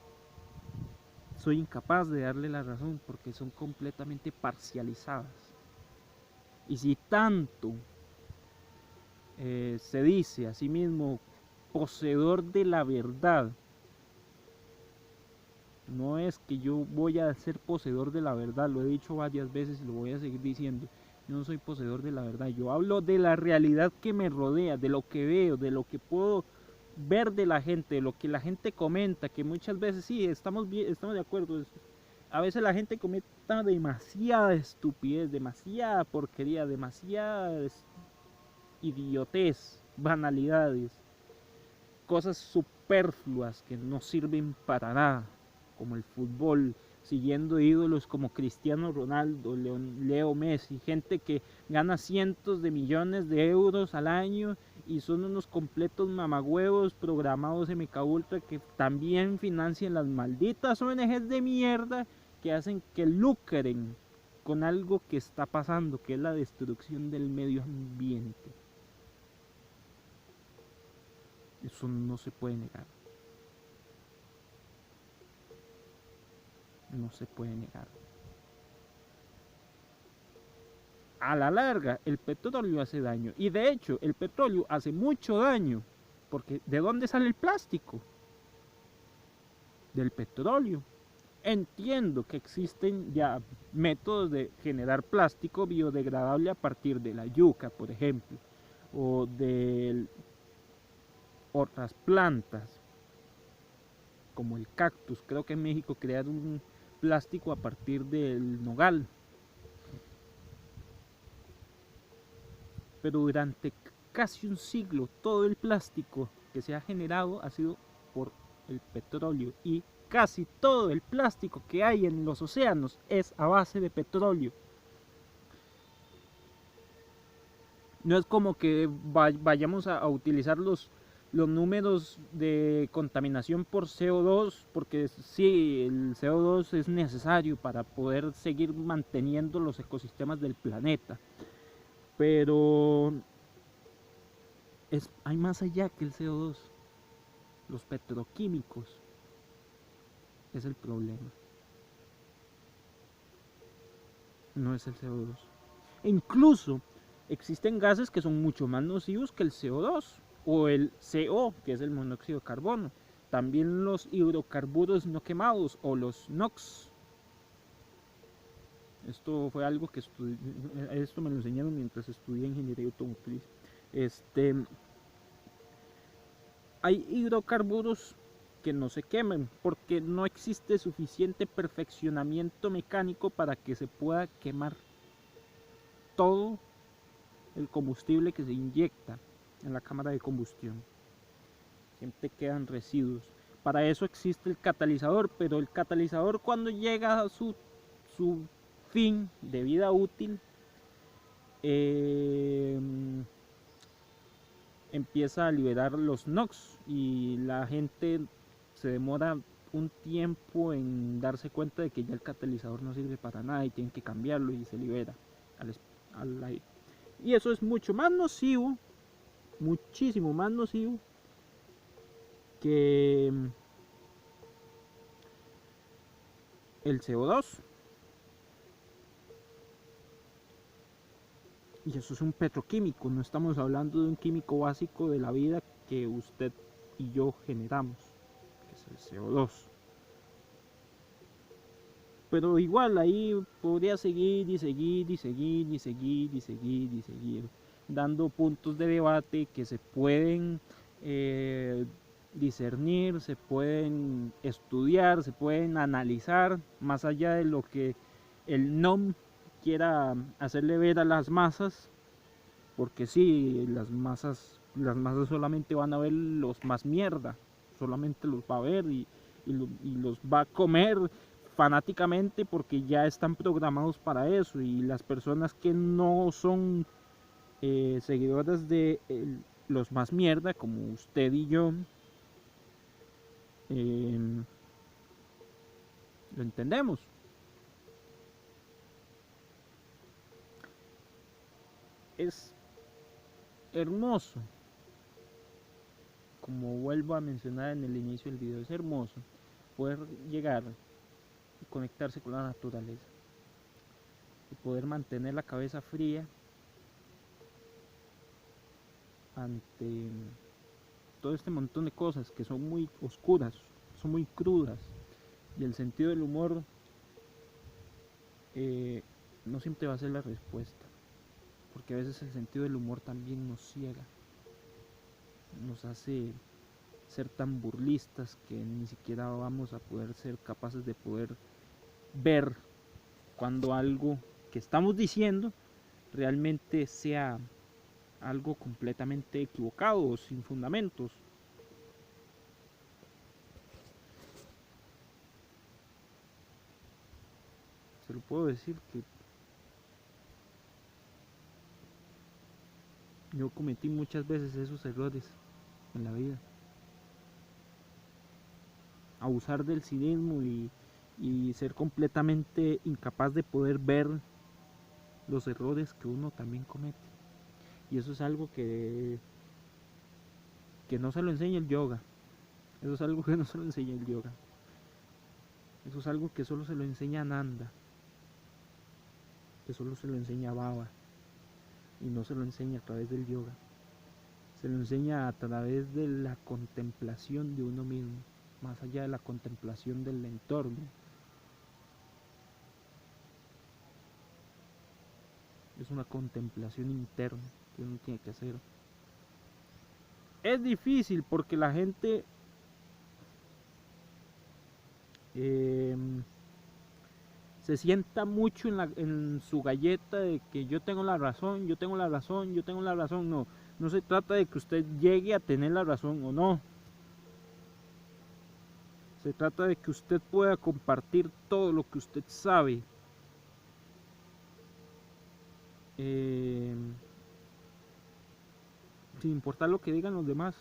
Speaker 1: soy incapaz de darle la razón porque son completamente parcializadas. Y si tanto se dice a sí mismo poseedor de la verdad, no es que yo voy a ser poseedor de la verdad, lo he dicho varias veces y lo voy a seguir diciendo. Yo no soy poseedor de la verdad, yo hablo de la realidad que me rodea, de lo que veo, de lo que puedo ver de la gente, de lo que la gente comenta, que muchas veces sí, estamos de acuerdo. A veces la gente comenta demasiada estupidez, demasiada porquería, demasiada idiotez, banalidades, cosas superfluas que no sirven para nada, como el fútbol, siguiendo ídolos como Cristiano Ronaldo, Leo Messi, gente que gana cientos de millones de euros al año y son unos completos mamagüevos programados MK Ultra que también financian las malditas ONGs de mierda que hacen que lucren con algo que está pasando, que es la destrucción del medio ambiente. Eso no se puede negar. No se puede negar. A la larga, el petróleo hace daño. Y de hecho, el petróleo hace mucho daño. Porque ¿de dónde sale el plástico? Del petróleo. Entiendo que existen ya métodos de generar plástico biodegradable a partir de la yuca, por ejemplo, o de otras plantas, como el cactus. Creo que en México crearon un plástico a partir del nogal. Pero durante casi un siglo todo el plástico que se ha generado ha sido por el petróleo y casi todo el plástico que hay en los océanos es a base de petróleo. No es como que vayamos a utilizar los números de contaminación por CO2, porque sí, el CO2 es necesario para poder seguir manteniendo los ecosistemas del planeta. Pero hay más allá que el CO2. Los petroquímicos es el problema. No es el CO2. E incluso existen gases que son mucho más nocivos que el CO2 o el CO, que es el monóxido de carbono. También los hidrocarburos no quemados o los NOx. Esto fue algo que esto me lo enseñaron mientras estudié ingeniería automotriz. Hay hidrocarburos que no se quemen porque no existe suficiente perfeccionamiento mecánico para que se pueda quemar todo el combustible que se inyecta en la cámara de combustión. siempre quedan residuos. Para eso existe el catalizador, pero el catalizador cuando llega a su fin de vida útil, eh, empieza a liberar los NOx y la gente se demora un tiempo en darse cuenta de que ya el catalizador no sirve para nada y tienen que cambiarlo y se libera al aire. Y eso es mucho más nocivo, muchísimo más nocivo que el CO2. Y eso es un petroquímico, no estamos hablando de un químico básico de la vida que usted y yo generamos, que es el CO2. Pero igual ahí podría seguir y seguir y seguir y seguir y seguir y seguir dando puntos de debate que se pueden discernir, se pueden estudiar, se pueden analizar más allá de lo que el NOM quiera hacerle ver a las masas, porque sí, las masas solamente van a ver los más mierda, solamente los va a ver y los va a comer fanáticamente porque ya están programados para eso, y las personas que no son seguidoras de los más mierda como usted y yo, eh, lo entendemos. Es hermoso, como vuelvo a mencionar en el inicio del video, es hermoso poder llegar y conectarse con la naturaleza y poder mantener la cabeza fría ante todo este montón de cosas que son muy oscuras, son muy crudas, y el sentido del humor eh, no siempre va a ser la respuesta, porque a veces el sentido del humor también nos ciega, nos hace ser tan burlistas que ni siquiera vamos a poder ser capaces de poder ver cuando algo que estamos diciendo realmente sea algo completamente equivocado o sin fundamentos. Se lo puedo decir que yo cometí muchas veces esos errores en la vida. Abusar del cinismo y ser completamente incapaz de poder ver los errores que uno también comete. Y eso es algo que no se lo enseña el yoga. Eso es algo que no se lo enseña el yoga. Eso es algo que solo se lo enseña Nanda, que solo se lo enseña Baba, y no se lo enseña a través del yoga. Se lo enseña a través de la contemplación de uno mismo, más allá de la contemplación del entorno. Es una contemplación interna que uno tiene que hacer. Es difícil porque la gente eh, se sienta mucho en su galleta de que yo tengo la razón, yo tengo la razón, yo tengo la razón. No, no se trata de que usted llegue a tener la razón o no. Se trata de que usted pueda compartir todo lo que usted sabe. Eh, sin importar lo que digan los demás.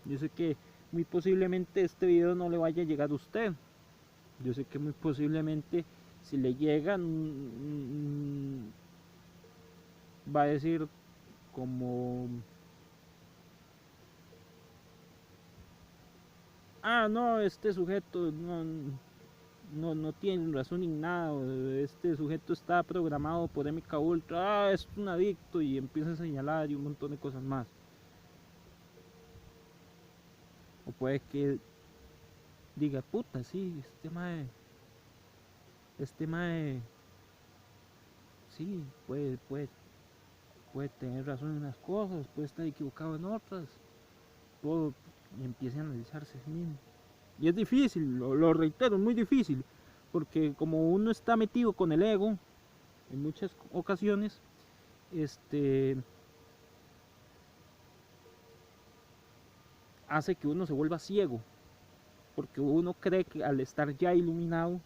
Speaker 1: Yo sé que muy posiblemente este video no le vaya a llegar a usted. Yo sé que muy posiblemente si le llegan va a decir como no, este sujeto no tiene razón en nada, este sujeto está programado por MK Ultra, es un adicto, y empieza a señalar y un montón de cosas más. O puede que diga, puta, sí, este mae, sí, puede tener razón en unas cosas, puede estar equivocado en otras, todo, y empiece a analizarse a sí mismo. Y es difícil, lo reitero, es muy difícil, porque como uno está metido con el ego en muchas ocasiones, hace que uno se vuelva ciego, porque uno cree que al estar ya iluminado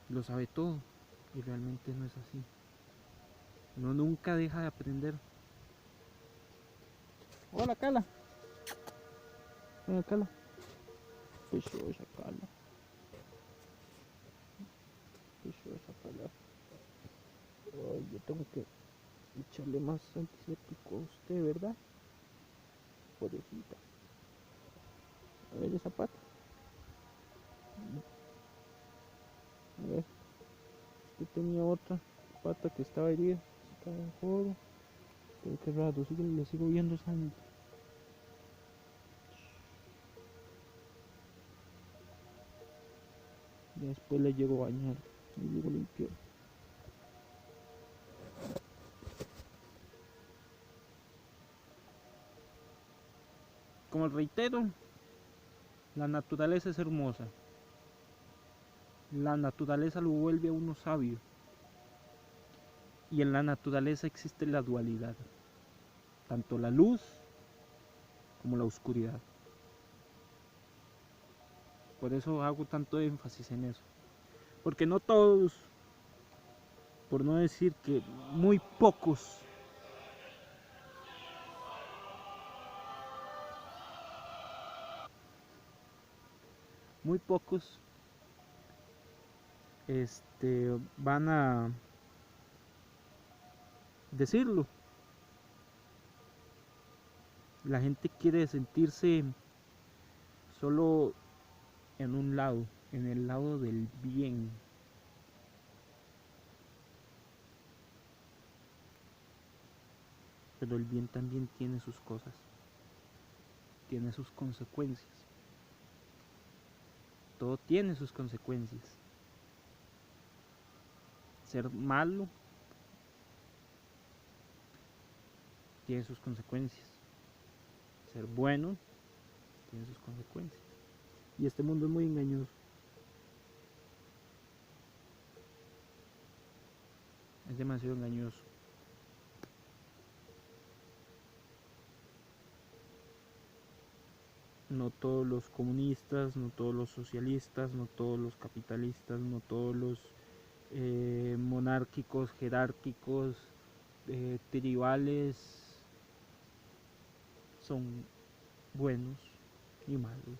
Speaker 1: lo sabe todo, y realmente no es así. Uno nunca deja de aprender. Hola, Cala. Venga, Cala. Preciosa Cala. Preciosa Cala. Ay, yo tengo que echarle más antiséptico a usted, ¿verdad? Pobrecita. A ver esa pata. A ver, usted tenía otra pata que estaba herida. Estaba en jodo. Pero qué raro, le sigo viendo sangre. Y después le llego a bañar. Y luego limpio. Como reitero, la naturaleza es hermosa. La naturaleza lo vuelve a uno sabio. Y en la naturaleza existe la dualidad. Tanto la luz como la oscuridad. Por eso hago tanto énfasis en eso. Porque no todos, por no decir que muy pocos, muy pocos van a decirlo. La gente quiere sentirse solo en un lado, en el lado del bien. Pero el bien también tiene sus cosas, tiene sus consecuencias. Todo tiene sus consecuencias. Ser malo tiene sus consecuencias. Ser bueno tiene sus consecuencias. Y este mundo es muy engañoso. Es demasiado engañoso. No todos los comunistas, no todos los socialistas, no todos los capitalistas, no todos los monárquicos, jerárquicos, tribales son buenos y malos.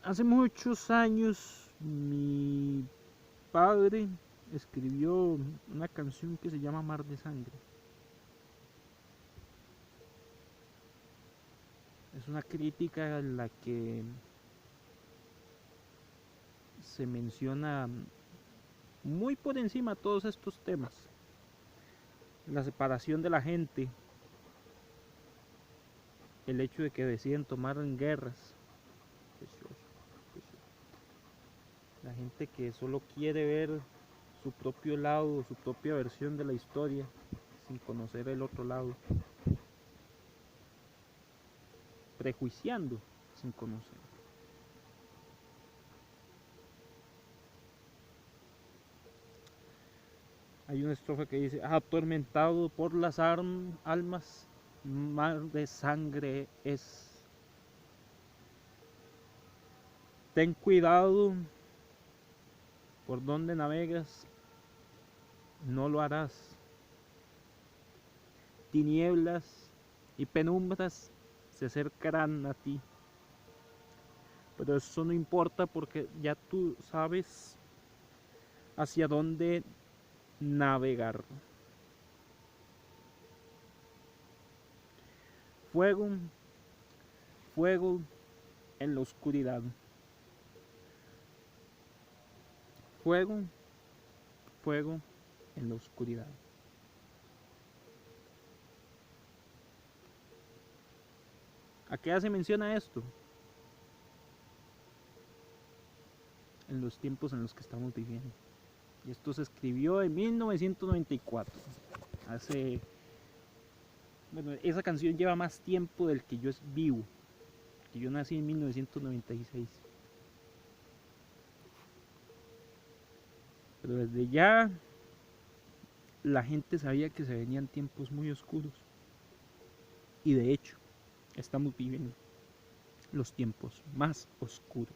Speaker 1: Hace muchos años mi padre escribió una canción que se llama Mar de Sangre. Es una crítica en la que se menciona muy por encima todos estos temas. La separación de la gente, el hecho de que deciden tomar en guerras. Precioso, precioso. La gente que solo quiere ver su propio lado, su propia versión de la historia, sin conocer el otro lado. Prejuiciando sin conocer. Hay una estrofa que dice: atormentado por las almas, mar de sangre es. Ten cuidado por donde navegas, no lo harás. Tinieblas y penumbras se acercarán a ti. Pero eso no importa porque ya tú sabes hacia dónde navegar. Fuego, fuego en la oscuridad. Fuego, fuego en la oscuridad. ¿A qué hace mención a esto? En los tiempos en los que estamos viviendo. Y esto se escribió en 1994. Bueno, esa canción lleva más tiempo del que yo vivo. Que yo nací en 1996. Pero desde ya la gente sabía que se venían tiempos muy oscuros. Y de hecho, estamos viviendo los tiempos más oscuros,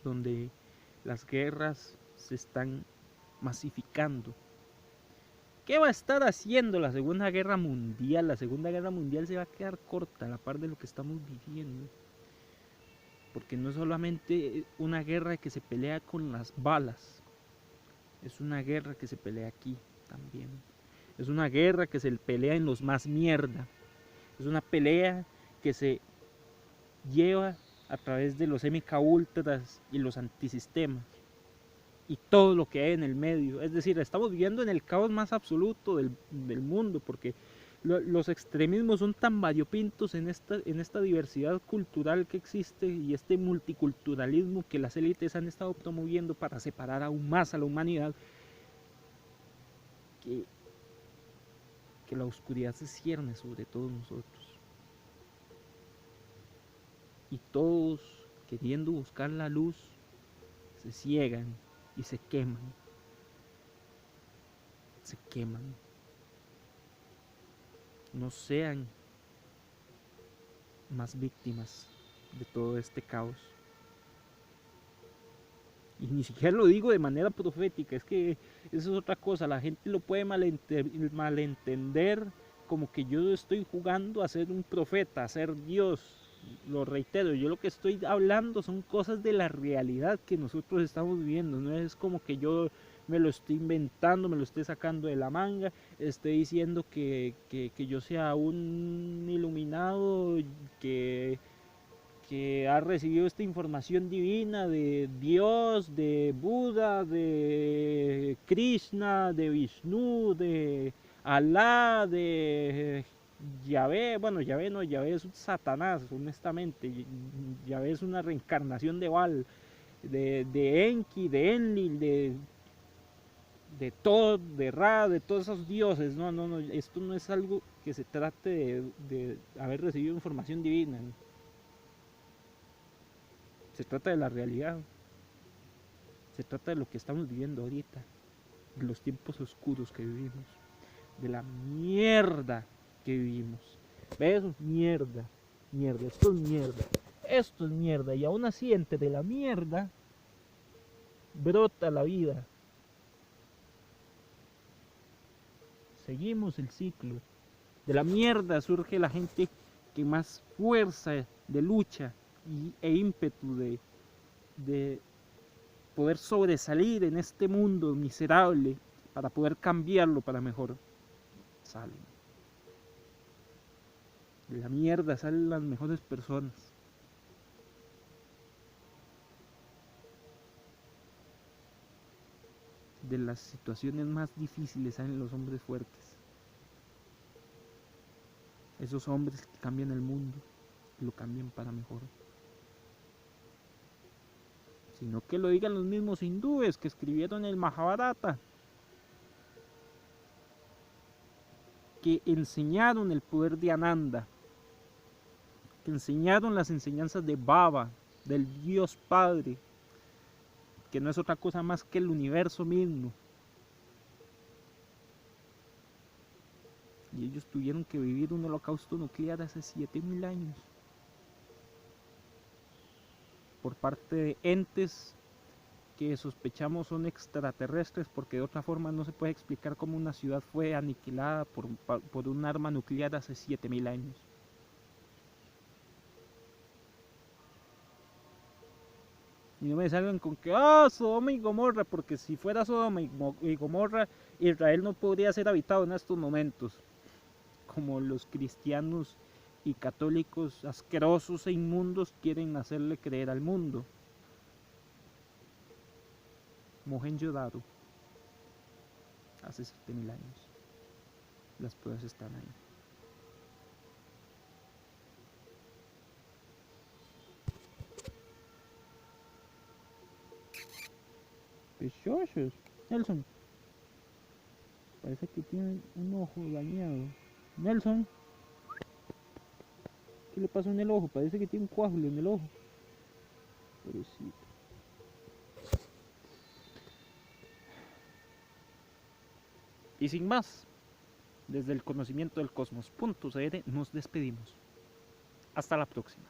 Speaker 1: donde las guerras se están masificando. ¿Qué va a estar haciendo la Segunda Guerra Mundial? La Segunda Guerra Mundial se va a quedar corta a la par de lo que estamos viviendo. Porque no es solamente una guerra que se pelea con las balas, es una guerra que se pelea aquí también. Es una guerra que se pelea en los más mierda. Es una pelea que se lleva a través de los MK Ultras y los antisistemas y todo lo que hay en el medio. Es decir, estamos viviendo en el caos más absoluto del mundo, porque los extremismos son tan variopintos en esta diversidad cultural que existe y este multiculturalismo que las élites han estado promoviendo para separar aún más a la humanidad, que, que la oscuridad se cierne sobre todos nosotros. Y todos, queriendo buscar la luz, se ciegan y se queman. Se queman. No sean más víctimas de todo este caos. Y ni siquiera lo digo de manera profética, es que eso es otra cosa. La gente lo puede malentender como que yo estoy jugando a ser un profeta, a ser Dios. Lo reitero, yo lo que estoy hablando son cosas de la realidad que nosotros estamos viviendo. No es como que yo me lo estoy inventando, me lo estoy sacando de la manga, estoy diciendo que yo sea un iluminado, que ha recibido esta información divina de Dios, de Buda, de Krishna, de Vishnu, de Alá, de Yahvé. Bueno, Yahvé no, Yahvé es un Satanás, honestamente. Yahvé es una reencarnación de Baal, de Enki, de Enlil, de Tod, de Ra, de todos esos dioses. No, no, no, esto no es algo que se trate de haber recibido información divina. Se trata de la realidad. Se trata de lo que estamos viviendo ahorita. De los tiempos oscuros que vivimos. De la mierda que vivimos. ¿Ves? Mierda. Mierda. Esto es mierda. Esto es mierda. Y aún así, entre la mierda, brota la vida. Seguimos el ciclo. De la mierda surge la gente que más fuerza de lucha e ímpetu de poder sobresalir en este mundo miserable para poder cambiarlo para mejor. Salen. De la mierda salen las mejores personas. De las situaciones más difíciles salen los hombres fuertes. Esos hombres que cambian el mundo, que lo cambian para mejor. Sino que lo digan los mismos hindúes que escribieron el Mahabharata, que enseñaron el poder de Ananda, que enseñaron las enseñanzas de Baba, del Dios Padre, que no es otra cosa más que el universo mismo. Y ellos tuvieron que vivir un holocausto nuclear hace 7000 años por parte de entes que sospechamos son extraterrestres, porque de otra forma no se puede explicar cómo una ciudad fue aniquilada por un arma nuclear hace 7000 años. Y no me salgan con que, Sodoma y Gomorra, porque si fuera Sodoma y Gomorra, Israel no podría ser habitado en estos momentos, como los cristianos y católicos asquerosos e inmundos quieren hacerle creer al mundo. Mohenjo-Daro, hace 7000 años. Las pruebas están ahí. Pechosos. Nelson, parece que tiene un ojo dañado. Nelson, ¿qué le pasó en el ojo? Parece que tiene un coágulo en el ojo. Pobrecito. Y sin más, desde el conocimiento del cosmos.cr nos despedimos. Hasta la próxima.